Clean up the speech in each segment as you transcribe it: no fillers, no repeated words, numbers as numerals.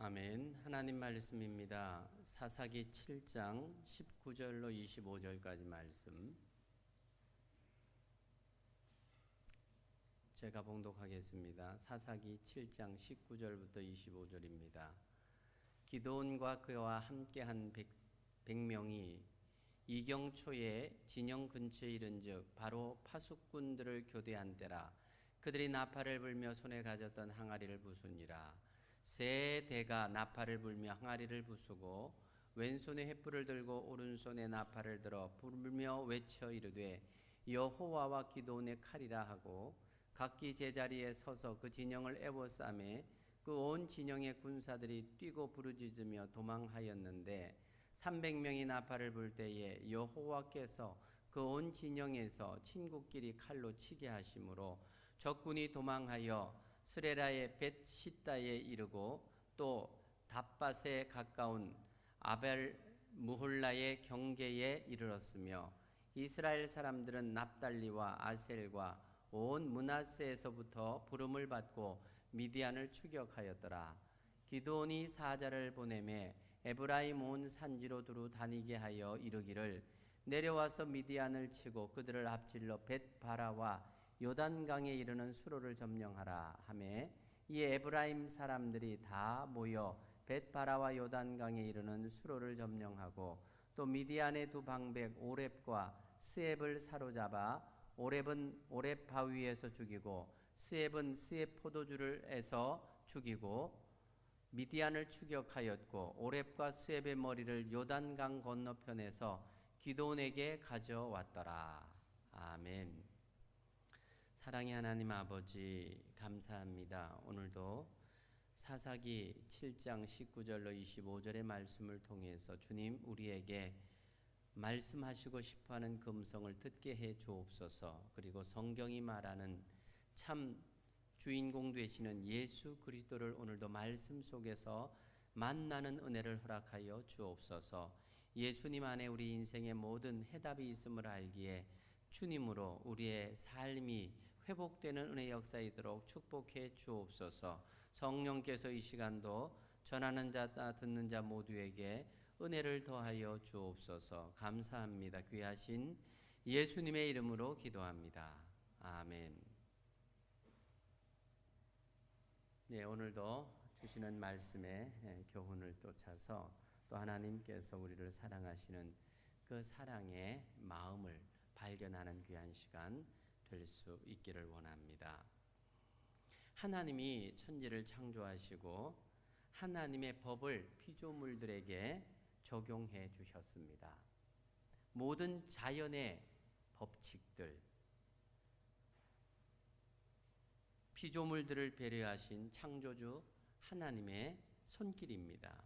아멘. 하나님 말씀입니다. 사사기 7장 19절로 25절까지 말씀 제가 봉독하겠습니다. 사사기 7장 19절부터 25절입니다. 기드온과 그와 함께한 100명이 이경초에 진영 근처에 이른즉 바로 파수꾼들을 교대한 때라. 그들이 나팔을 불며 손에 가졌던 항아리를 부수니라. 세 대가 나팔을 불며 항아리를 부수고 왼손에 횃불을 들고 오른손에 나팔을 들어 불며 외쳐 이르되 여호와와 기드온의 칼이라 하고 각기 제자리에 서서 그 진영을 에워싸매 그 온 진영의 군사들이 뛰고 부르짖으며 도망하였는데 300명이 나팔을 불 때에 여호와께서 그 온 진영에서 친구끼리 칼로 치게 하심으로 적군이 도망하여 스레라의 벳시다에 이르고 또 답밭에 가까운 아벨 무홀라의 경계에 이르렀으며 이스라엘 사람들은 납달리와 아셀과 온 므낫세에서부터 부름을 받고 미디안을 추격하였더라. 기드온이 사자를 보내매 에브라임 온 산지로 두루 다니게 하여 이르기를 내려와서 미디안을 치고 그들을 앞질러 벳바라와 요단강에 이르는 수로를 점령하라 하매 이 에브라임 사람들이 다 모여 벳바라와 요단강에 이르는 수로를 점령하고 또 미디안의 두 방백 오렙과 스앱을 사로잡아 오렙은 오렙 바위에서 죽이고 스앱은 스앱 포도주를에서 죽이고 미디안을 추격하였고 오렙과 스앱의 머리를 요단강 건너편에서 기드온에게 가져왔더라. 아멘. 사랑의 하나님 아버지 감사합니다. 오늘도 사사기 7장 19절로 25절의 말씀을 통해서 주님 우리에게 말씀하시고 싶어하는 그 음성을 듣게 해 주옵소서. 그리고 성경이 말하는 참 주인공 되시는 예수 그리스도를 오늘도 말씀 속에서 만나는 은혜를 허락하여 주옵소서. 예수님 안에 우리 인생의 모든 해답이 있음을 알기에 주님으로 우리의 삶이 회복되는 은혜 역사이도록 축복해 주옵소서. 성령께서 이 시간도 전하는 자나 듣는 자 모두에게 은혜를 더하여 주옵소서. 감사합니다. 귀하신 예수님의 이름으로 기도합니다. 아멘. 네, 오늘도 주시는 말씀의 교훈을 쫓아서 또 하나님께서 우리를 사랑하시는 그 사랑의 마음을 발견하는 귀한 시간 될 수 있기를 원합니다. 하나님이 천지를 창조하시고 하나님의 법을 피조물들에게 적용해 주셨습니다. 모든 자연의 법칙들, 피조물들을 배려하신 창조주 하나님의 손길입니다.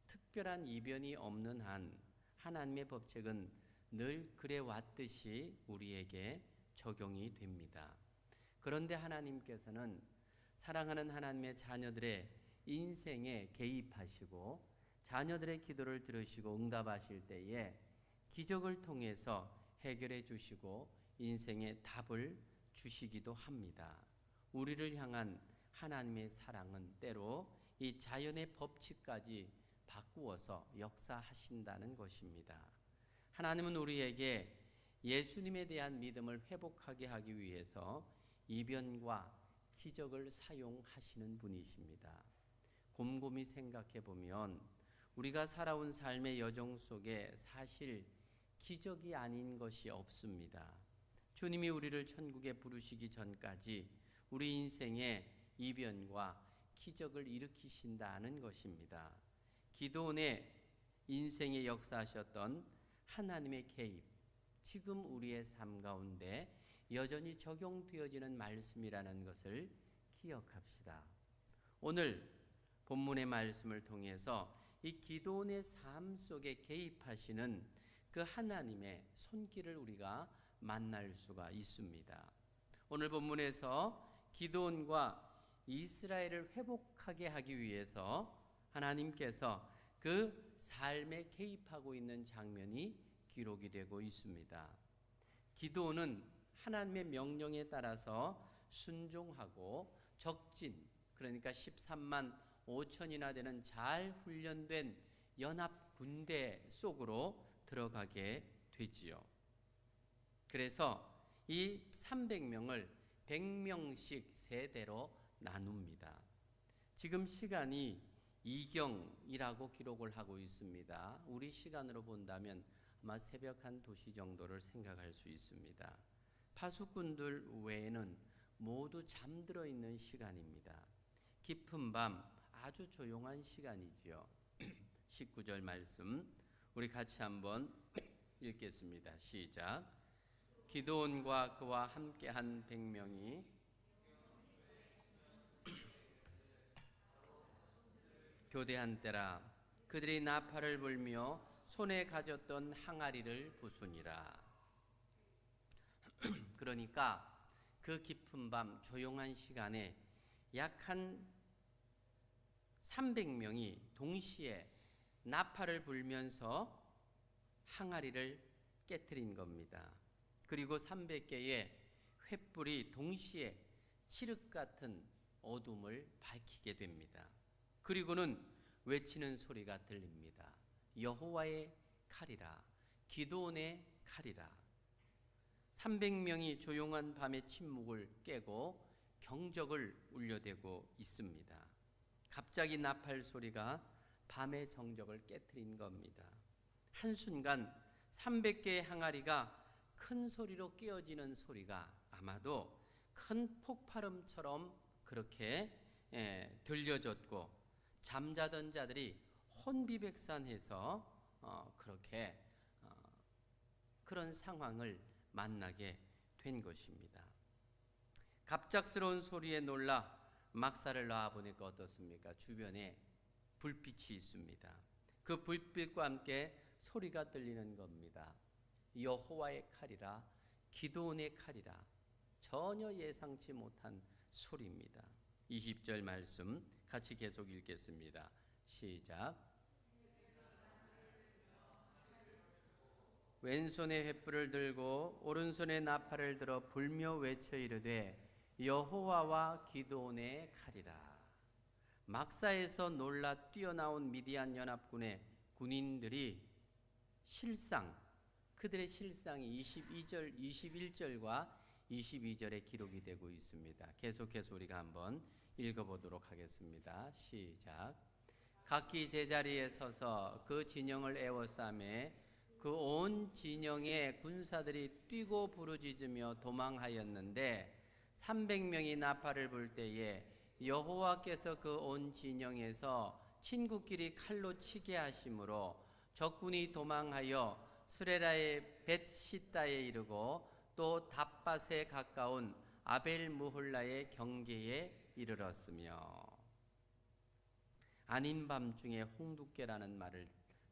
특별한 이변이 없는 한 하나님의 법칙은 늘 그래왔듯이 우리에게 적용이 됩니다. 그런데 하나님께서는 사랑하는 하나님의 자녀들의 인생에 개입하시고 자녀들의 기도를 들으시고 응답하실 때에 기적을 통해서 해결해 주시고 인생의 답을 주시기도 합니다. 우리를 향한 하나님의 사랑은 때로 이 자연의 법칙까지 바꾸어서 역사하신다는 것입니다. 하나님은 우리에게 예수님에 대한 믿음을 회복하게 하기 위해서 이변과 기적을 사용하시는 분이십니다. 곰곰이 생각해 보면 우리가 살아온 삶의 여정 속에 사실 기적이 아닌 것이 없습니다. 주님이 우리를 천국에 부르시기 전까지 우리 인생에 이변과 기적을 일으키신다는 것입니다. 기드온의 인생에 역사하셨던 하나님의 개입, 지금 우리의 삶 가운데 여전히 적용되어지는 말씀이라는 것을 기억합시다. 오늘 본문의 말씀을 통해서 이 기드온의 삶 속에 개입하시는 그 하나님의 손길을 우리가 만날 수가 있습니다. 오늘 본문에서 기드온과 이스라엘을 회복하게 하기 위해서 하나님께서 그 삶에 개입하고 있는 장면이 기록이 되고 있습니다. 기드온은 하나님의 명령에 따라서 순종하고 적진, 그러니까 13만 5천이나 되는 잘 훈련된 연합 군대 속으로 들어가게 되지요. 그래서 이 300명을 100명씩 세대로 나눕니다. 지금 시간이 이경이라고 기록을 하고 있습니다. 우리 시간으로 본다면 아마 새벽 한 2시 정도를 생각할 수 있습니다. 파수꾼들 외에는 모두 잠들어 있는 시간입니다. 깊은 밤 아주 조용한 시간이지요. 19절 말씀 우리 같이 한번 읽겠습니다. 시작. 기드온과 그와 함께한 100명이 교대한 때라 그들이 나팔을 불며 손에 가졌던 항아리를 부수니라. 그러니까 그 깊은 밤 조용한 시간에 약 한 300명이 동시에 나팔을 불면서 항아리를 깨트린 겁니다. 그리고 300개의 횃불이 동시에 칠흑 같은 어둠을 밝히게 됩니다. 그리고는 외치는 소리가 들립니다. 여호와의 칼이라, 기드온의 칼이라. 300명이 조용한 밤의 침묵을 깨고 경적을 울려대고 있습니다. 갑자기 나팔 소리가 밤의 정적을 깨트린 겁니다. 한순간 300개의 항아리가 큰 소리로 깨어지는 소리가 아마도 큰 폭발음처럼 그렇게 들려졌고 잠자던 자들이 혼비백산해서 그렇게 그런 상황을 만나게 된 것입니다. 갑작스러운 소리에 놀라 막사를 놔보니까 어떻습니까? 주변에 불빛이 있습니다. 그 불빛과 함께 소리가 들리는 겁니다. 여호와의 칼이라, 기드온의 칼이라. 전혀 예상치 못한 소리입니다. 20절 말씀 같이 계속 읽겠습니다. 시작. 왼손에 횃불을 들고 오른손에 나팔을 들어 불며 외쳐 이르되 여호와와 기드온의 칼이라. 막사에서 놀라 뛰어나온 미디안 연합군의 군인들이 그들의 실상이 21절과 22절에 기록이 되고 있습니다. 계속해서 우리가 한번 읽어보도록 하겠습니다. 시작. 각기 제자리에 서서 그 진영을 에워싸매 그 온 진영의 군사들이 뛰고 부르짖으며 도망하였는데 300명이 나팔을 불 때에 여호와께서 그 온 진영에서 친구끼리 칼로 치게 하심으로 적군이 도망하여 스레라의 벳시다에 이르고 또 답밭에 가까운 아벨무홀라의 경계에 이르렀으며. 아닌 밤중에 홍두깨라는 말을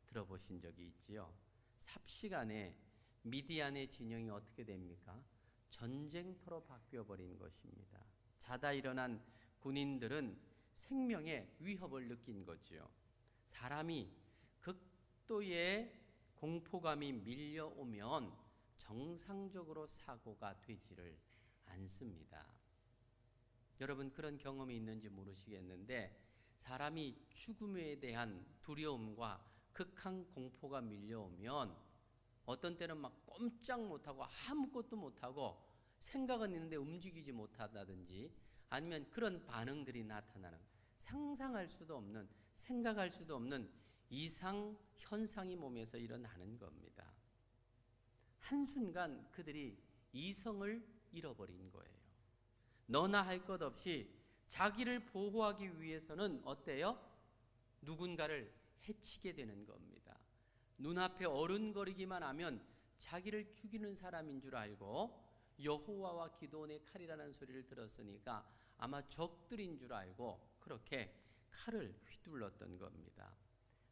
들어보신 적이 있지요. 삽시간에 미디안의 진영이 어떻게 됩니까? 전쟁터로 바뀌어버린 것입니다. 자다 일어난 군인들은 생명의 위협을 느낀 거지요. 사람이 극도의 공포감이 밀려오면 정상적으로 사고가 되지를 않습니다. 여러분 그런 경험이 있는지 모르시겠는데 사람이 죽음에 대한 두려움과 극한 공포가 밀려오면 어떤 때는 막 꼼짝 못하고 아무것도 못하고 생각은 있는데 움직이지 못한다든지 아니면 그런 반응들이 나타나는 상상할 수도 없는 생각할 수도 없는 이상 현상이 몸에서 일어나는 겁니다. 한순간 그들이 이성을 잃어버린 거예요. 너나 할 것 없이 자기를 보호하기 위해서는 어때요? 누군가를 해치게 되는 겁니다. 눈앞에 어른거리기만 하면 자기를 죽이는 사람인 줄 알고 여호와와 기드온의 칼이라는 소리를 들었으니까 아마 적들인 줄 알고 그렇게 칼을 휘둘렀던 겁니다.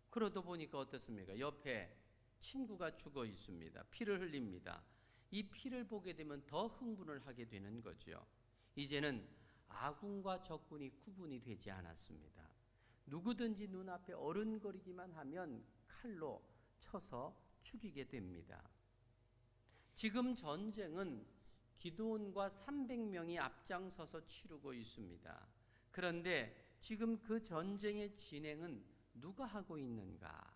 그러다 보니까 어떻습니까? 옆에 친구가 죽어 있습니다. 피를 흘립니다. 이 피를 보게 되면 더 흥분을 하게 되는 거죠. 이제는 아군과 적군이 구분이 되지 않았습니다. 누구든지 눈앞에 어른거리기만 하면 칼로 쳐서 죽이게 됩니다. 지금 전쟁은 기드온과 300명이 앞장서서 치르고 있습니다. 그런데 지금 그 전쟁의 진행은 누가 하고 있는가?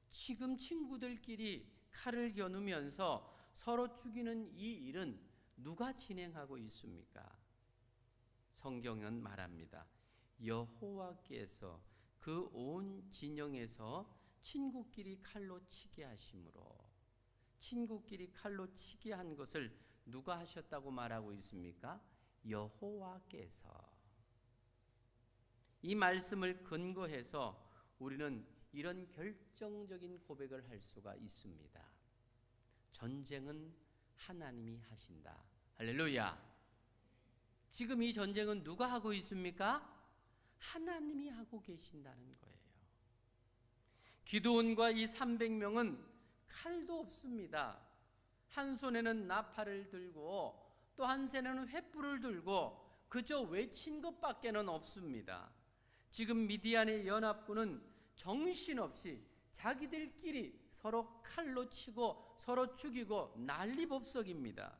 지금 친구들끼리 칼을 겨누면서 서로 죽이는 이 일은 누가 진행하고 있습니까? 성경은 말합니다. 여호와께서 그 온 진영에서 친구끼리 칼로 치게 하심으로, 친구끼리 칼로 치게 한 것을 누가 하셨다고 말하고 있습니까? 여호와께서. 이 말씀을 근거해서 우리는 이런 결정적인 고백을 할 수가 있습니다. 전쟁은 하나님이 하신다. 할렐루야. 지금 이 전쟁은 누가 하고 있습니까? 하나님이 하고 계신다는 거예요. 기드온과 이 300명은 칼도 없습니다. 한 손에는 나팔을 들고 또 한 손에는 횃불을 들고 그저 외친 것밖에는 없습니다. 지금 미디안의 연합군은 정신없이 자기들끼리 서로 칼로 치고 서로 죽이고 난리법석입니다.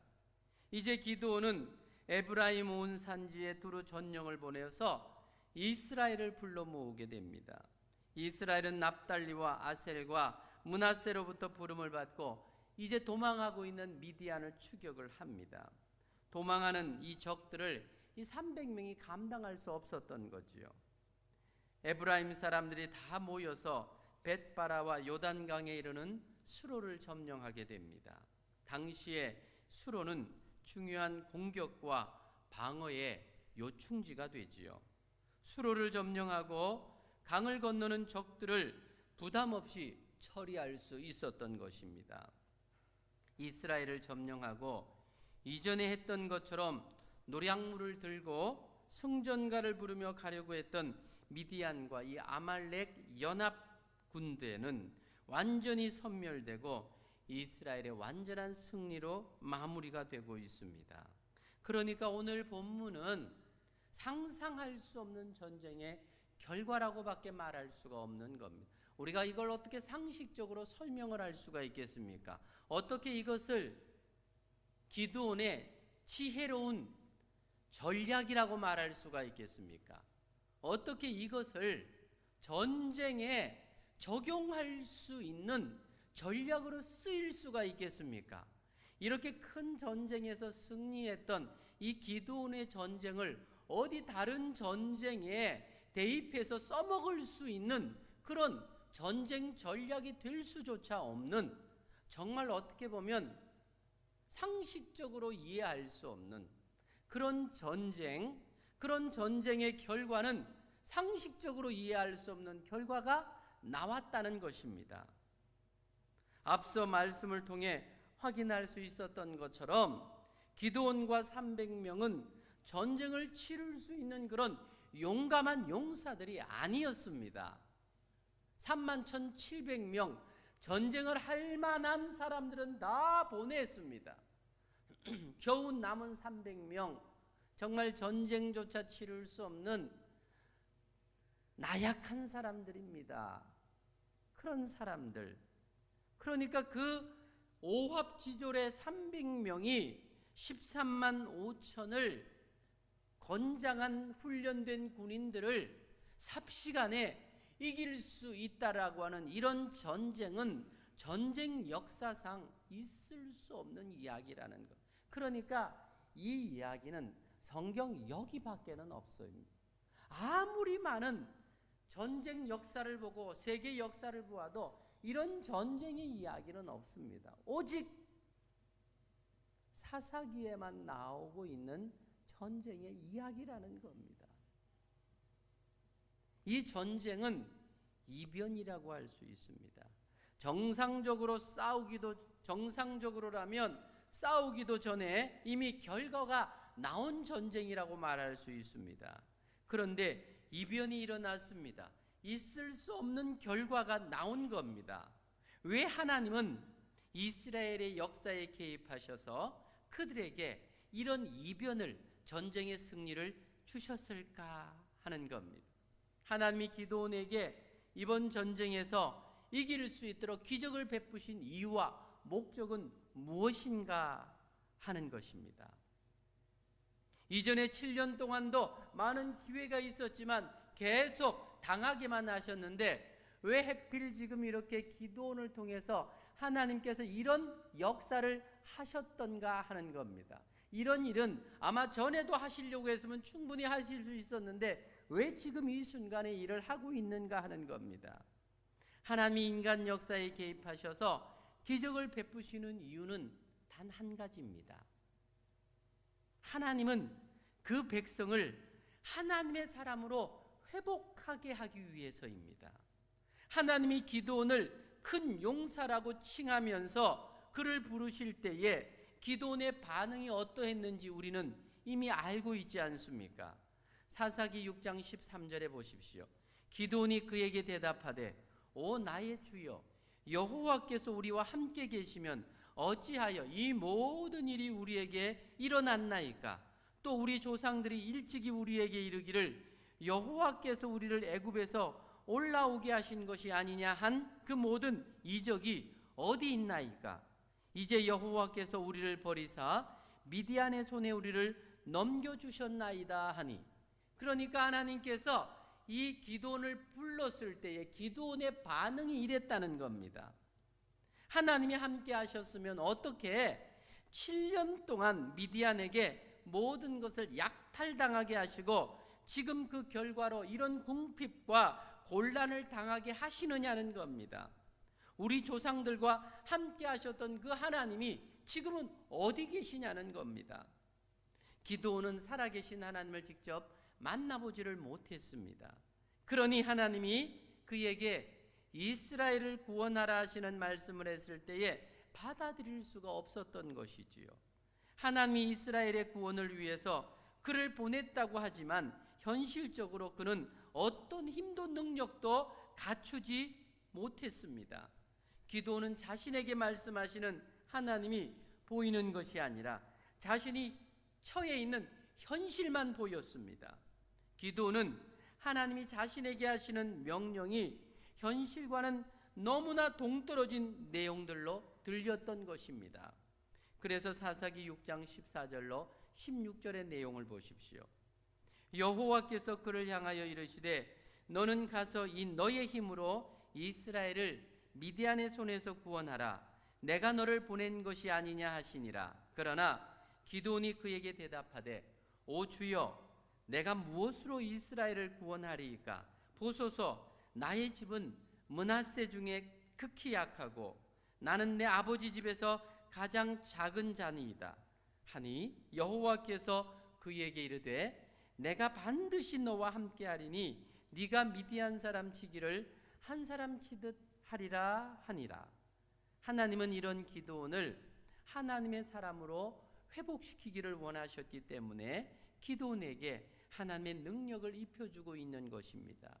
이제 기드온은 에브라임 온 산지에 두루 전령을 보내서 이스라엘을 불러 모으게 됩니다. 이스라엘은 납달리와 아셀과 므낫세로부터 부름을 받고 이제 도망하고 있는 미디안을 추격을 합니다. 도망하는 이 적들을 이 300명이 감당할 수 없었던 거지요. 에브라임 사람들이 다 모여서 벳바라와 요단강에 이르는 수로를 점령하게 됩니다. 당시에 수로는 중요한 공격과 방어의 요충지가 되지요. 수로를 점령하고 강을 건너는 적들을 부담 없이 처리할 수 있었던 것입니다. 이스라엘을 점령하고 이전에 했던 것처럼 노량물을 들고 승전가를 부르며 가려고 했던 미디안과 이 아말렉 연합 군대는 완전히 섬멸되고 이스라엘의 완전한 승리로 마무리가 되고 있습니다. 그러니까 오늘 본문은 상상할 수 없는 전쟁의 결과라고밖에 말할 수가 없는 겁니다. 우리가 이걸 어떻게 상식적으로 설명을 할 수가 있겠습니까? 어떻게 이것을 기드온의 지혜로운 전략이라고 말할 수가 있겠습니까? 어떻게 이것을 전쟁에 적용할 수 있는 전략으로 쓰일 수가 있겠습니까? 이렇게 큰 전쟁에서 승리했던 이 기드온의 전쟁을 어디 다른 전쟁에 대입해서 써먹을 수 있는 그런 전쟁 전략이 될 수조차 없는, 정말 어떻게 보면 상식적으로 이해할 수 없는 그런 전쟁, 그런 전쟁의 결과는 상식적으로 이해할 수 없는 결과가 나왔다는 것입니다. 앞서 말씀을 통해 확인할 수 있었던 것처럼 기드온과 300명은 전쟁을 치를 수 있는 그런 용감한 용사들이 아니었습니다. 31,700명 전쟁을 할 만한 사람들은 다 보냈습니다. 겨우 남은 300명, 정말 전쟁조차 치를 수 없는 나약한 사람들입니다. 그런 사람들. 그러니까 그 오합지졸의 300명이 13만 5천을 건장한 훈련된 군인들을 삽시간에 이길 수 있다라고 하는 이런 전쟁은 전쟁 역사상 있을 수 없는 이야기라는 것. 그러니까 이 이야기는 성경 여기밖에는 없어요. 아무리 많은 전쟁 역사를 보고 세계 역사를 보아도 이런 전쟁의 이야기는 없습니다. 오직 사사기에만 나오고 있는 전쟁의 이야기라는 겁니다. 이 전쟁은 이변이라고 할 수 있습니다. 정상적으로라면 싸우기도 전에 이미 결과가 나온 전쟁이라고 말할 수 있습니다. 그런데 이변이 일어났습니다. 있을 수 없는 결과가 나온 겁니다. 왜 하나님은 이스라엘의 역사에 개입하셔서 그들에게 이런 이변을, 전쟁의 승리를 주셨을까 하는 겁니다. 하나님이 기드온에게 이번 전쟁에서 이길 수 있도록 기적을 베푸신 이유와 목적은 무엇인가 하는 것입니다. 이전에 7년 동안도 많은 기회가 있었지만 계속 당하기만 하셨는데 왜 하필 지금 이렇게 기도원을 통해서 하나님께서 이런 역사를 하셨던가 하는 겁니다. 이런 일은 아마 전에도 하시려고 했으면 충분히 하실 수 있었는데 왜 지금 이 순간에 일을 하고 있는가 하는 겁니다. 하나님이 인간 역사에 개입하셔서 기적을 베푸시는 이유는 단 한 가지입니다. 하나님은 그 백성을 하나님의 사람으로 회복하게 하기 위해서입니다. 하나님이 기드온을 큰 용사라고 칭하면서 그를 부르실 때에 기드온의 반응이 어떠했는지 우리는 이미 알고 있지 않습니까? 사사기 6장 13절에 보십시오. 기드온이 그에게 대답하되 오 나의 주여 여호와께서 우리와 함께 계시면 어찌하여 이 모든 일이 우리에게 일어났나이까? 또 우리 조상들이 일찍이 우리에게 이르기를 여호와께서 우리를 애굽에서 올라오게 하신 것이 아니냐 한 그 모든 이적이 어디 있나이까? 이제 여호와께서 우리를 버리사 미디안의 손에 우리를 넘겨주셨나이다 하니, 그러니까 하나님께서 이 기드온을 불렀을 때에 기드온의 반응이 이랬다는 겁니다. 하나님이 함께 하셨으면 어떻게 7년 동안 미디안에게 모든 것을 약탈당하게 하시고 지금 그 결과로 이런 궁핍과 곤란을 당하게 하시느냐는 겁니다. 우리 조상들과 함께 하셨던 그 하나님이 지금은 어디 계시냐는 겁니다. 기드온은 살아계신 하나님을 직접 만나보지를 못했습니다. 그러니 하나님이 그에게 이스라엘을 구원하라 하시는 말씀을 했을 때에 받아들일 수가 없었던 것이지요. 하나님이 이스라엘의 구원을 위해서 그를 보냈다고 하지만 현실적으로 그는 어떤 힘도 능력도 갖추지 못했습니다. 기드온은 자신에게 말씀하시는 하나님이 보이는 것이 아니라 자신이 처해 있는 현실만 보였습니다. 기드온은 하나님이 자신에게 하시는 명령이 현실과는 너무나 동떨어진 내용들로 들렸던 것입니다. 그래서 사사기 6장 14절로 16절의 내용을 보십시오. 여호와께서 그를 향하여 이르시되 너는 가서 이 너의 힘으로 이스라엘을 미디안의 손에서 구원하라. 내가 너를 보낸 것이 아니냐 하시니라. 그러나 기드온이 그에게 대답하되 오 주여 내가 무엇으로 이스라엘을 구원하리이까? 보소서 나의 집은 므낫세 중에 극히 약하고 나는 내 아버지 집에서 가장 작은 자니이다 하니 여호와께서 그에게 이르되 내가 반드시 너와 함께하리니 네가 미디안 사람 치기를 한 사람 치듯 하리라 하니라. 하나님은 이런 기드온을 하나님의 사람으로 회복시키기를 원하셨기 때문에 기드온에게 하나님의 능력을 입혀주고 있는 것입니다.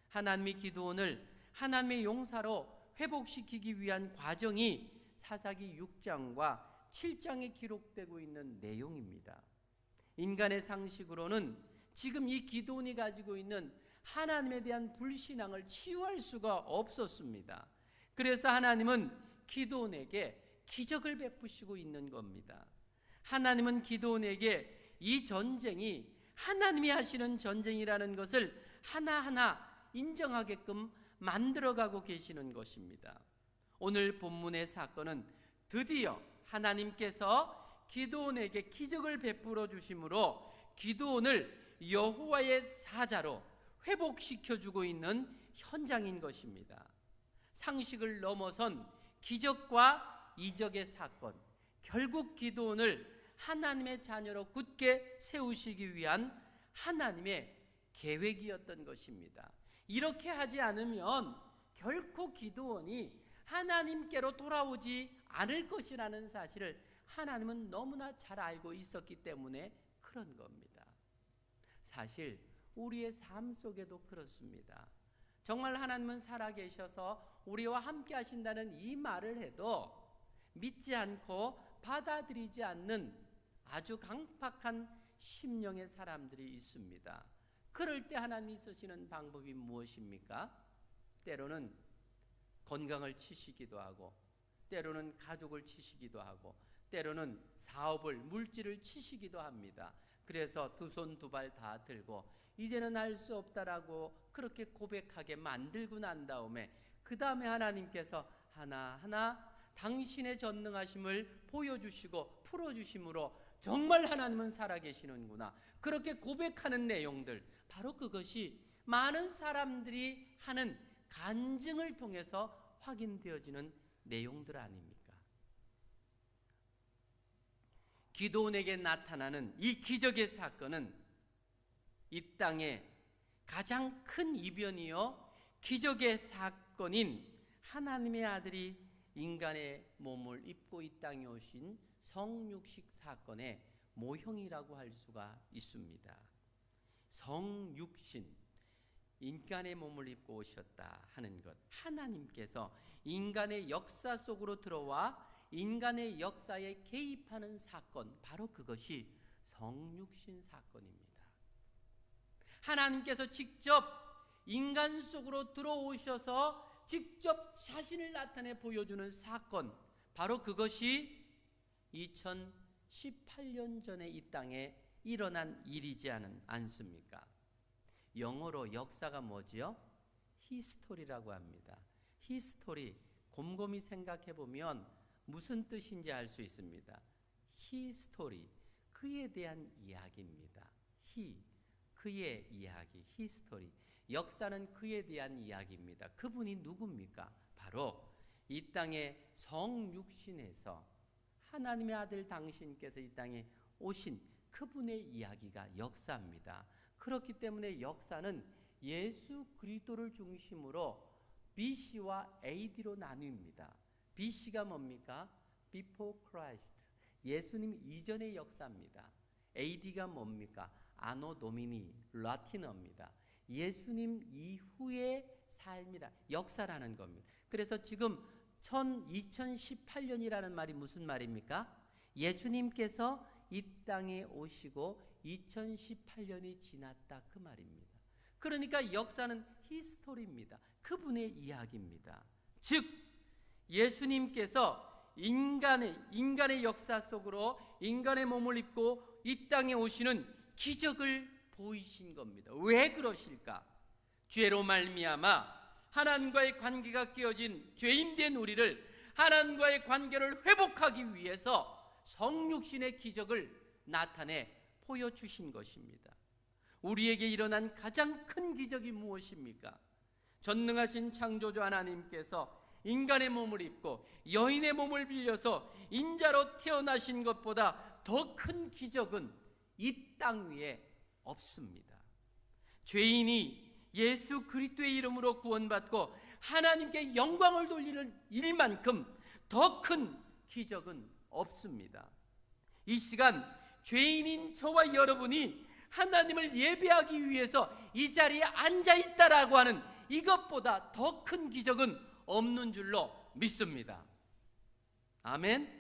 하나님이 기드온을 하나님의 용사로 회복시키기 위한 과정이 사사기 6장과 7장에 기록되고 있는 내용입니다. 인간의 상식으로는 지금 이 기드온이 가지고 있는 하나님에 대한 불신앙을 치유할 수가 없었습니다. 그래서 하나님은 기드온에게 기적을 베푸시고 있는 겁니다. 하나님은 기드온에게 이 전쟁이 하나님이 하시는 전쟁이라는 것을 하나하나 인정하게끔 만들어가고 계시는 것입니다. 오늘 본문의 사건은 드디어 하나님께서 기드온에게 기적을 베풀어 주심으로 기드온을 여호와의 사자로 회복시켜주고 있는 현장인 것입니다. 상식을 넘어선 기적과 이적의 사건, 결국 기드온을 하나님의 자녀로 굳게 세우시기 위한 하나님의 계획이었던 것입니다. 이렇게 하지 않으면 결코 기드온이 하나님께로 돌아오지 않을 것이라는 사실을 하나님은 너무나 잘 알고 있었기 때문에 그런 겁니다. 사실 우리의 삶 속에도 그렇습니다. 정말 하나님은 살아계셔서 우리와 함께 하신다는 이 말을 해도 믿지 않고 받아들이지 않는 아주 강팍한 심령의 사람들이 있습니다. 그럴 때 하나님이 쓰시는 방법이 무엇입니까? 때로는 건강을 치시기도 하고, 때로는 가족을 치시기도 하고, 때로는 사업을, 물질을 치시기도 합니다. 그래서 두 손 두 발 다 들고 이제는 할 수 없다라고 그렇게 고백하게 만들고 난 다음에 그 다음에 하나님께서 하나하나 당신의 전능하심을 보여주시고 풀어주심으로 정말 하나님은 살아계시는구나, 그렇게 고백하는 내용들, 바로 그것이 많은 사람들이 하는 간증을 통해서 확인되어지는 내용들 아닙니까? 기도원에게 나타나는 이 기적의 사건은 이 땅의 가장 큰 이변이요 기적의 사건인 하나님의 아들이 인간의 몸을 입고 이 땅에 오신 성육식 사건의 모형이라고 할 수가 있습니다. 성육신, 인간의 몸을 입고 오셨다 하는 것, 하나님께서 인간의 역사 속으로 들어와 인간의 역사에 개입하는 사건, 바로 그것이 성육신 사건입니다. 하나님께서 직접 인간 속으로 들어오셔서 직접 자신을 나타내 보여주는 사건, 바로 그것이 2018년 전에 이 땅에 일어난 일이지 않습니까? 영어로 역사가 뭐지요? 히스토리라고 합니다. 히스토리, 곰곰이 생각해 보면 무슨 뜻인지 알 수 있습니다. 히스토리, 그에 대한 이야기입니다. 그의 이야기, 히스토리. 역사는 그에 대한 이야기입니다. 그분이 누굽니까? 바로 이 땅의 성육신에서 하나님의 아들 당신께서 이 땅에 오신 그분의 이야기가 역사입니다. 그렇기 때문에 역사는 예수 그리스도를 중심으로 BC와 AD로 나뉩니다. BC가 뭡니까? Before Christ, 예수님 이전의 역사입니다. AD가 뭡니까? 아노 도미니, 라틴어입니다. 예수님 이후의 삶이라, 역사라는 겁니다. 그래서 지금 2018년이라는 말이 무슨 말입니까? 예수님께서 이 땅에 오시고 2018년이 지났다, 그 말입니다. 그러니까 역사는 히스토리입니다. 그분의 이야기입니다. 즉 예수님께서 인간의 역사 속으로 인간의 몸을 입고 이 땅에 오시는 기적을 보이신 겁니다. 왜 그러실까? 죄로 말미암아 하나님과의 관계가 깨어진 죄인된 우리를 하나님과의 관계를 회복하기 위해서 성육신의 기적을 나타내 보여주신 것입니다. 우리에게 일어난 가장 큰 기적이 무엇입니까? 전능하신 창조주 하나님께서 인간의 몸을 입고 여인의 몸을 빌려서 인자로 태어나신 것보다 더 큰 기적은 이 땅 위에 없습니다. 죄인이 예수 그리스도의 이름으로 구원받고 하나님께 영광을 돌리는 일만큼 더 큰 기적은 없습니다. 이 시간 죄인인 저와 여러분이 하나님을 예배하기 위해서 이 자리에 앉아 있다라고 하는 이것보다 더 큰 기적은 없는 줄로 믿습니다. 아멘.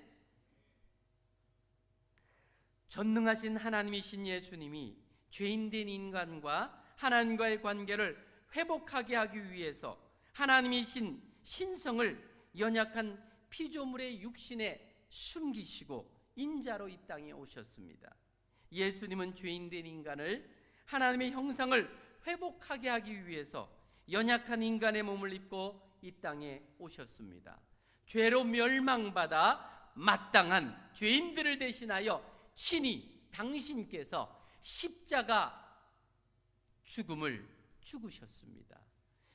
전능하신 하나님이신 예수님이 죄인된 인간과 하나님과의 관계를 회복하게 하기 위해서 하나님이신 신성을 연약한 피조물의 육신에 숨기시고 인자로 이 땅에 오셨습니다. 예수님은 죄인된 인간을 하나님의 형상을 회복하게 하기 위해서 연약한 인간의 몸을 입고 이 땅에 오셨습니다. 죄로 멸망받아 마땅한 죄인들을 대신하여 친히 당신께서 십자가 죽음을 죽으셨습니다.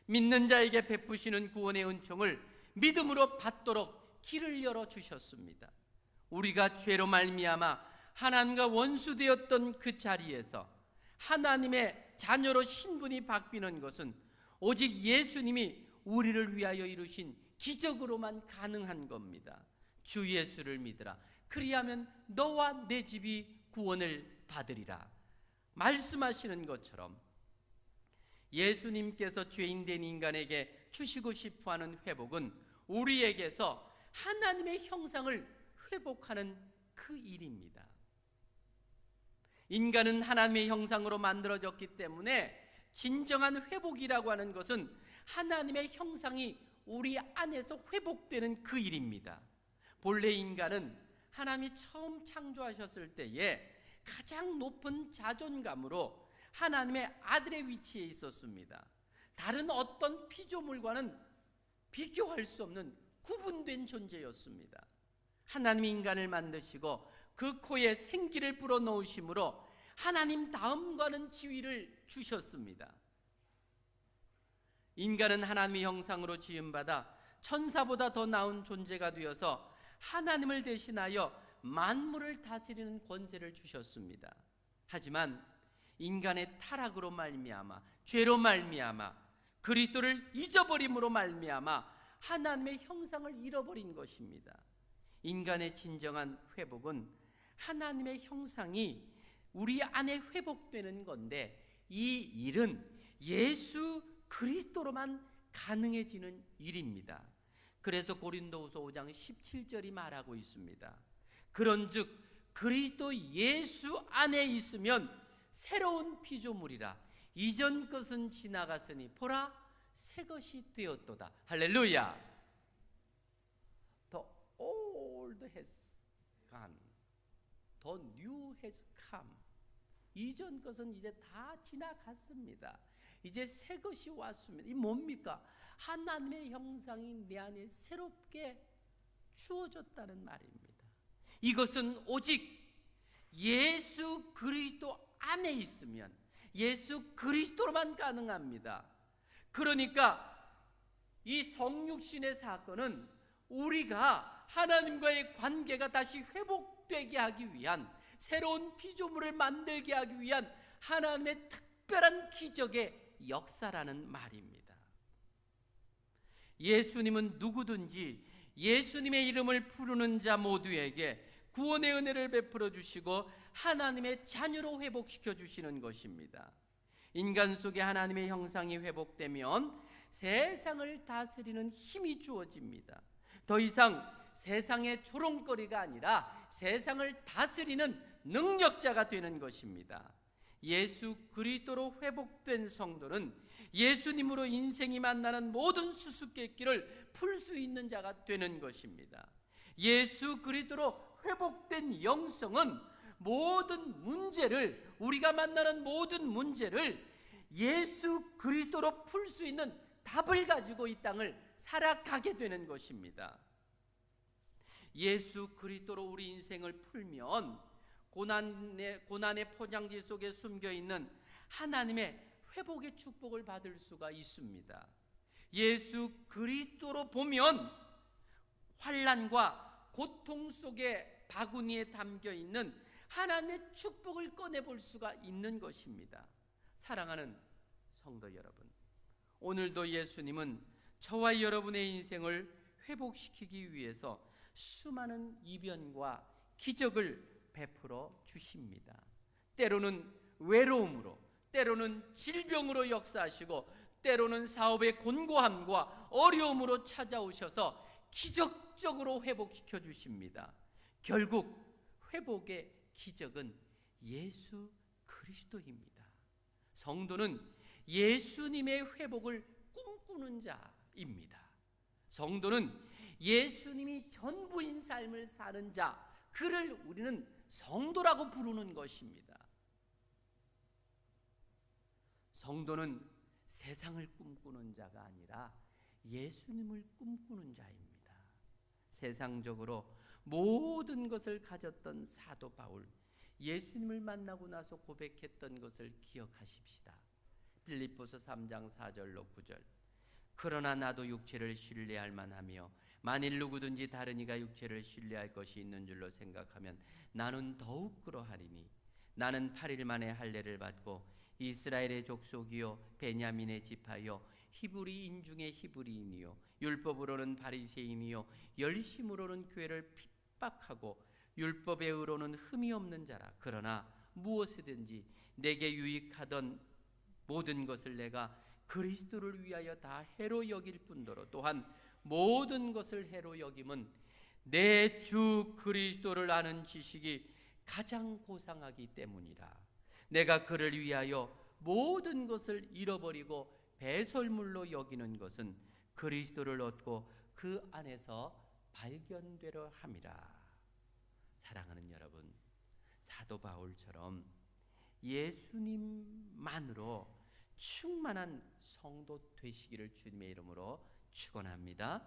믿는 자에게 베푸시는 구원의 은총을 믿음으로 받도록 길을 열어주셨습니다. 우리가 죄로 말미암아 하나님과 원수되었던 그 자리에서 하나님의 자녀로 신분이 바뀌는 것은 오직 예수님이 우리를 위하여 이루신 기적으로만 가능한 겁니다. 주 예수를 믿으라. 그리하면 너와 내 집이 구원을 받으리라 말씀하시는 것처럼 예수님께서 죄인된 인간에게 주시고 싶어하는 회복은 우리에게서 하나님의 형상을 회복하는 그 일입니다. 인간은 하나님의 형상으로 만들어졌기 때문에 진정한 회복이라고 하는 것은 하나님의 형상이 우리 안에서 회복되는 그 일입니다. 본래 인간은 하나님이 처음 창조하셨을 때에 가장 높은 자존감으로 하나님의 아들의 위치에 있었습니다. 다른 어떤 피조물과는 비교할 수 없는 구분된 존재였습니다. 하나님이 인간을 만드시고 그 코에 생기를 불어넣으심으로 하나님 다음과는 지위를 주셨습니다. 인간은 하나님의 형상으로 지음받아 천사보다 더 나은 존재가 되어서 하나님을 대신하여 만물을 다스리는 권세를 주셨습니다. 하지만 인간의 타락으로 말미암아, 죄로 말미암아, 그리스도를 잊어버림으로 말미암아 하나님의 형상을 잃어버린 것입니다. 인간의 진정한 회복은 하나님의 형상이 우리 안에 회복되는 건데, 이 일은 예수 그리스도로만 가능해지는 일입니다. 그래서 고린도후서 5장 17절이 말하고 있습니다. 그런즉 그리스도 예수 안에 있으면 새로운 피조물이라, 이전 것은 지나갔으니 보라 새 것이 되었도다. 할렐루야. The old has gone, the new has come. 이전 것은 이제 다 지나갔습니다. 이제 새 것이 왔습니다. 이 뭡니까? 하나님의 형상이 내 안에 새롭게 주어졌다는 말입니다. 이것은 오직 예수 그리스도 안에 있으면, 예수 그리스도로만 가능합니다. 그러니까 이 성육신의 사건은 우리가 하나님과의 관계가 다시 회복되게 하기 위한, 새로운 피조물을 만들게 하기 위한 하나님의 특별한 기적의 역사라는 말입니다. 예수님은 누구든지 예수님의 이름을 부르는 자 모두에게 구원의 은혜를 베풀어 주시고 하나님의 자녀로 회복시켜 주시는 것입니다. 인간 속에 하나님의 형상이 회복되면 세상을 다스리는 힘이 주어집니다. 더 이상 세상의 조롱거리가 아니라 세상을 다스리는 능력자가 되는 것입니다. 예수 그리스도로 회복된 성도는 예수님으로 인생이 만나는 모든 수수께끼를 풀 수 있는 자가 되는 것입니다. 예수 그리스도로 회복된 영성은 모든 문제를, 우리가 만나는 모든 문제를 예수 그리스도로 풀 수 있는 답을 가지고 이 땅을 살아가게 되는 것입니다. 예수 그리스도로 우리 인생을 풀면 고난의 포장지 속에 숨겨있는 하나님의 회복의 축복을 받을 수가 있습니다. 예수 그리스도로 보면 환난과 고통 속에 바구니에 담겨있는 하나님의 축복을 꺼내볼 수가 있는 것입니다. 사랑하는 성도 여러분, 오늘도 예수님은 저와 여러분의 인생을 회복시키기 위해서 수많은 이변과 기적을 베풀어 주십니다. 때로는 외로움으로, 때로는 질병으로 역사하시고, 때로는 사업의 곤고함과 어려움으로 찾아오셔서 기적적으로 회복시켜 주십니다. 결국 회복의 기적은 예수 그리스도입니다. 성도는 예수님의 회복을 꿈꾸는 자입니다. 성도는 예수님이 전부인 삶을 사는 자, 그를 우리는 성도라고 부르는 것입니다. 성도는 세상을 꿈꾸는 자가 아니라 예수님을 꿈꾸는 자입니다. 세상적으로 모든 것을 가졌던 사도 바울, 예수님을 만나고 나서 고백했던 것을 기억하십시다. 빌립보서 3장 4절로 9절. 그러나 나도 육체를 신뢰할 만하며 만일 누구든지 다른 이가 육체를 신뢰할 것이 있는 줄로 생각하면 나는 더욱 그러하리니 나는 8일 만에 할례를 받고 이스라엘의 족속이요 베냐민의 지파요 히브리인 중에 히브리인이요 율법으로는 바리새인이요 열심으로는 교회를 핍박하고 율법의 의로는 흠이 없는 자라. 그러나 무엇이든지 내게 유익하던 모든 것을 내가 그리스도를 위하여 다 해로 여길 뿐더러 또한 모든 것을 해로 여김은 내 주 그리스도를 아는 지식이 가장 고상하기 때문이라. 내가 그를 위하여 모든 것을 잃어버리고 배설물로 여기는 것은 그리스도를 얻고 그 안에서 발견되려 함이라. 사랑하는 여러분, 사도 바울처럼 예수님만으로 충만한 성도 되시기를 주님의 이름으로 축원합니다.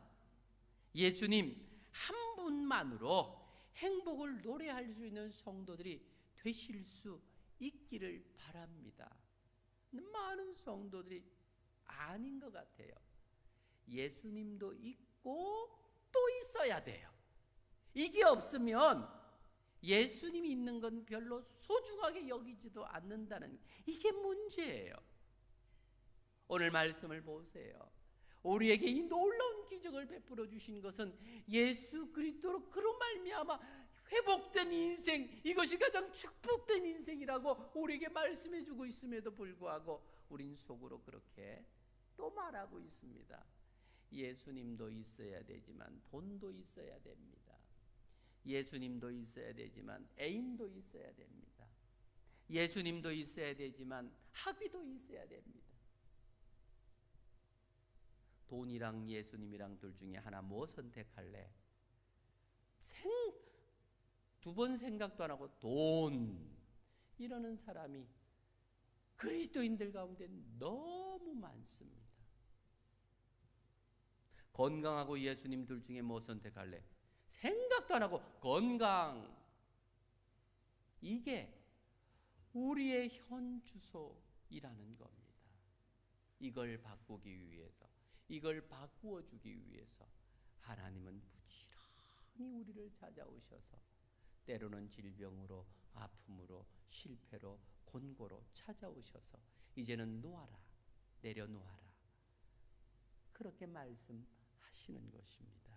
예수님 한 분만으로 행복을 노래할 수 있는 성도들이 되실 수 있기를 바랍니다. 많은 성도들이 아닌 것 같아요. 예수님도 있고 또 있어야 돼요. 이게 없으면 예수님이 있는 건 별로 소중하게 여기지도 않는다는, 이게 문제예요. 오늘 말씀을 보세요. 우리에게 이 놀라운 기적을 베풀어 주신 것은 예수 그리스도로 그로 말미암아 회복된 인생, 이것이 가장 축복된 인생이라고 우리에게 말씀해 주고 있음에도 불구하고 우린 속으로 그렇게 또 말하고 있습니다. 예수님도 있어야 되지만 돈도 있어야 됩니다. 예수님도 있어야 되지만 애인도 있어야 됩니다. 예수님도 있어야 되지만 학위도 있어야 됩니다. 돈이랑 예수님이랑 둘 중에 하나 뭐 선택할래? 두 번 생각도 안 하고 돈, 이러는 사람이 그리스도인들 가운데 너무 많습니다. 건강하고 예수님 둘 중에 뭐 선택할래? 생각도 안 하고 건강. 이게 우리의 현 주소이라는 겁니다. 이걸 바꾸기 위해서, 이걸 바꾸어 주기 위해서 하나님은 부지런히 우리를 찾아오셔서 때로는 질병으로, 아픔으로, 실패로, 곤고로 찾아오셔서 이제는 놓아라, 내려놓아라, 그렇게 말씀하시는 것입니다.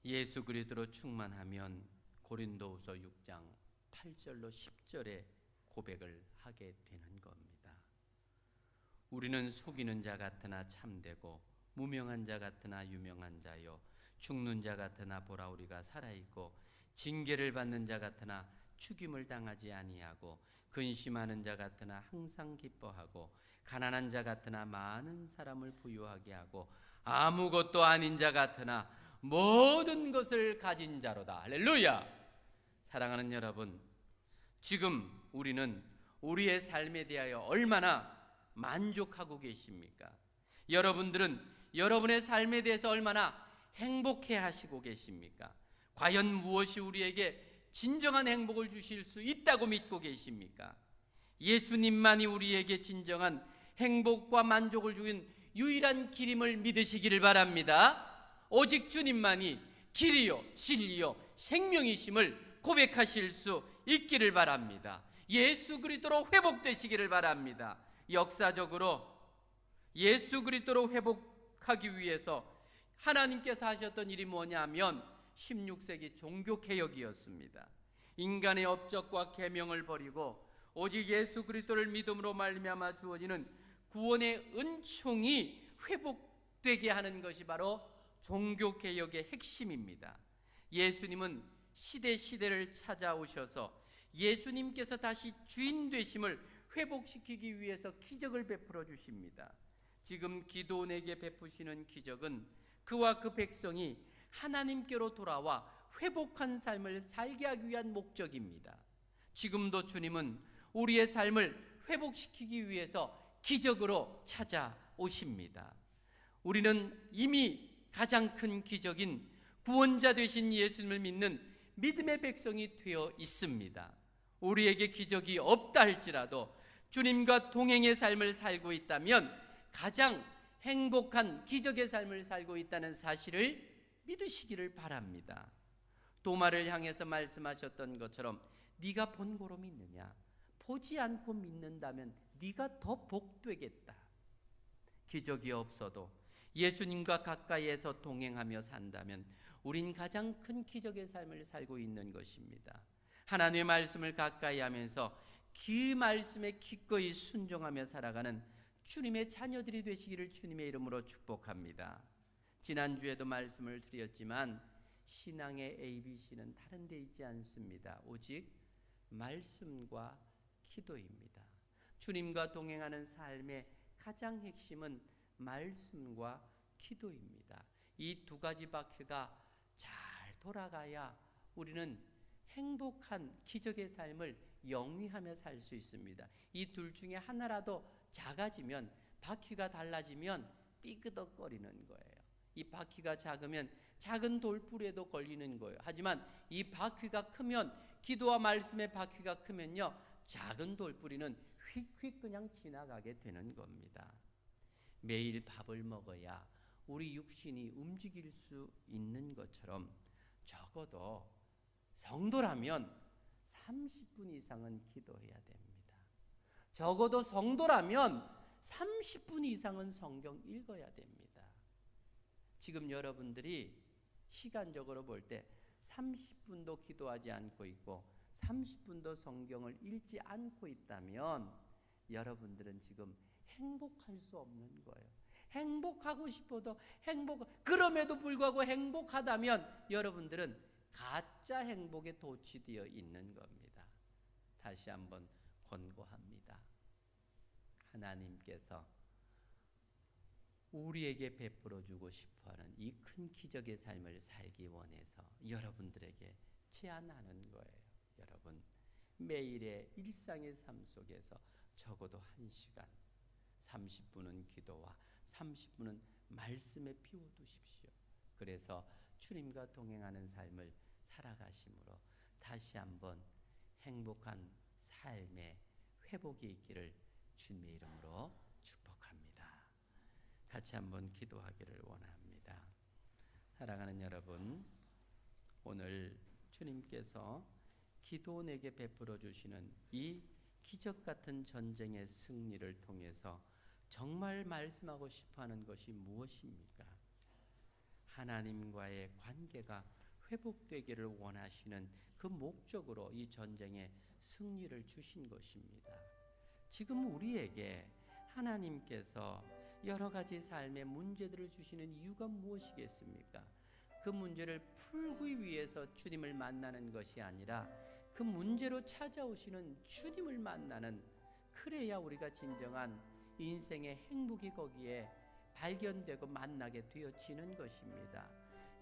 예수 그리스도로 충만하면 고린도후서 6장 8절로 10절에 고백을 하게 되는 겁니다. 우리는 속이는 자 같으나 참되고 무명한 자 같으나 유명한 자요, 죽는 자 같으나 보라 우리가 살아있고 징계를 받는 자 같으나 죽임을 당하지 아니하고 근심하는 자 같으나 항상 기뻐하고 가난한 자 같으나 많은 사람을 부유하게 하고 아무것도 아닌 자 같으나 모든 것을 가진 자로다. 할렐루야. 사랑하는 여러분, 지금 우리는 우리의 삶에 대하여 얼마나 만족하고 계십니까? 여러분들은 여러분의 삶에 대해서 얼마나 행복해 하시고 계십니까? 과연 무엇이 우리에게 진정한 행복을 주실 수 있다고 믿고 계십니까? 예수님만이 우리에게 진정한 행복과 만족을 주는 유일한 길임을 믿으시기를 바랍니다. 오직 주님만이 길이요 진리요 생명이심을 고백하실 수 있기를 바랍니다. 예수 그리스도로 회복되시기를 바랍니다. 역사적으로 예수 그리스도로 회복하기 위해서 하나님께서 하셨던 일이 뭐냐면 16세기 종교개혁이었습니다. 인간의 업적과 계명을 버리고 오직 예수 그리스도를 믿음으로 말미암아 주어지는 구원의 은총이 회복되게 하는 것이 바로 종교개혁의 핵심입니다. 예수님은 시대를 찾아오셔서 예수님께서 다시 주인 되심을 회복시키기 위해서 기적을 베풀어 주십니다. 지금 기도원에게 베푸시는 기적은 그와 그 백성이 하나님께로 돌아와 회복한 삶을 살게 하기 위한 목적입니다. 지금도 주님은 우리의 삶을 회복시키기 위해서 기적으로 찾아오십니다. 우리는 이미 가장 큰 기적인 구원자 되신 예수님을 믿는 믿음의 백성이 되어 있습니다. 우리에게 기적이 없다 할지라도 주님과 동행의 삶을 살고 있다면 가장 행복한 기적의 삶을 살고 있다는 사실을 믿으시기를 바랍니다. 도마를 향해서 말씀하셨던 것처럼 네가 본고로 믿느냐? 보지 않고 믿는다면 네가 더 복되겠다. 기적이 없어도 예수님과 가까이에서 동행하며 산다면 우린 가장 큰 기적의 삶을 살고 있는 것입니다. 하나님의 말씀을 가까이 하면서 그 말씀에 기꺼이 순종하며 살아가는 주님의 자녀들이 되시기를 주님의 이름으로 축복합니다. 지난주에도 말씀을 드렸지만 신앙의 ABC는 다른 데 있지 않습니다. 오직 말씀과 기도입니다. 주님과 동행하는 삶의 가장 핵심은 말씀과 기도입니다. 이 두 가지 박해가 잘 돌아가야 우리는 행복한 기적의 삶을 영위하며 살 수 있습니다. 이 둘 중에 하나라도 작아지면, 바퀴가 달라지면 삐그덕거리는 거예요. 이 바퀴가 작으면 작은 돌부리에도 걸리는 거예요. 하지만 이 바퀴가 크면, 기도와 말씀의 바퀴가 크면요, 작은 돌부리는 휙휙 그냥 지나가게 되는 겁니다. 매일 밥을 먹어야 우리 육신이 움직일 수 있는 것처럼 적어도 성도라면 30분 이상은 기도해야 됩니다. 적어도 성도라면 30분 이상은 성경 읽어야 됩니다. 지금 여러분들이 시간적으로 볼 때 30분도 기도하지 않고 있고 30분도 성경을 읽지 않고 있다면 여러분들은 지금 행복할 수 없는 거예요. 행복하고 싶어도 그럼에도 불구하고 행복하다면 여러분들은 가짜 행복에 도취되어 있는 겁니다. 다시 한번 권고합니다. 하나님께서 우리에게 베풀어 주고 싶어하는 이 큰 기적의 삶을 살기 원해서 여러분들에게 제안하는 거예요. 여러분, 매일의 일상의 삶 속에서 적어도 1시간, 30분은 기도와 30분은 말씀에 비워두십시오. 그래서 주님과 동행하는 삶을 살아가심으로 다시 한번 행복한 삶의 회복이 있기를 주님의 이름으로 축복합니다. 같이 한번 기도하기를 원합니다. 사랑하는 여러분, 오늘 주님께서 기도원에게 베풀어 주시는 이 기적 같은 전쟁의 승리를 통해서 정말 말씀하고 싶어하는 것이 무엇입니까? 하나님과의 관계가 회복되기를 원하시는 그 목적으로 이 전쟁의 승리를 주신 것입니다. 지금 우리에게 하나님께서 여러 가지 삶의 문제들을 주시는 이유가 무엇이겠습니까? 그 문제를 풀기 위해서 주님을 만나는 것이 아니라 그 문제로 찾아오시는 주님을 만나는, 그래야 우리가 진정한 인생의 행복이 거기에 발견되고 만나게 되어지는 것입니다.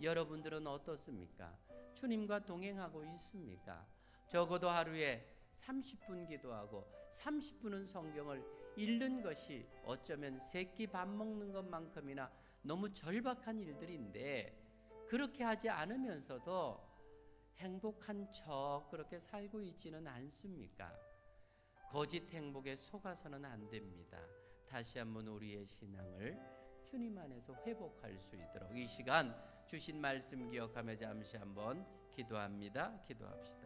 여러분들은 어떻습니까? 주님과 동행하고 있습니까? 적어도 하루에 30분 기도하고 30분은 성경을 읽는 것이 어쩌면 세끼 밥 먹는 것만큼이나 너무 절박한 일들인데, 그렇게 하지 않으면서도 행복한 척 그렇게 살고 있지는 않습니까? 거짓 행복에 속아서는 안 됩니다. 다시 한번 우리의 신앙을 주님 안에서 회복할 수 있도록 이 시간 주신 말씀 기억하며 잠시 한번 기도합니다. 기도합시다.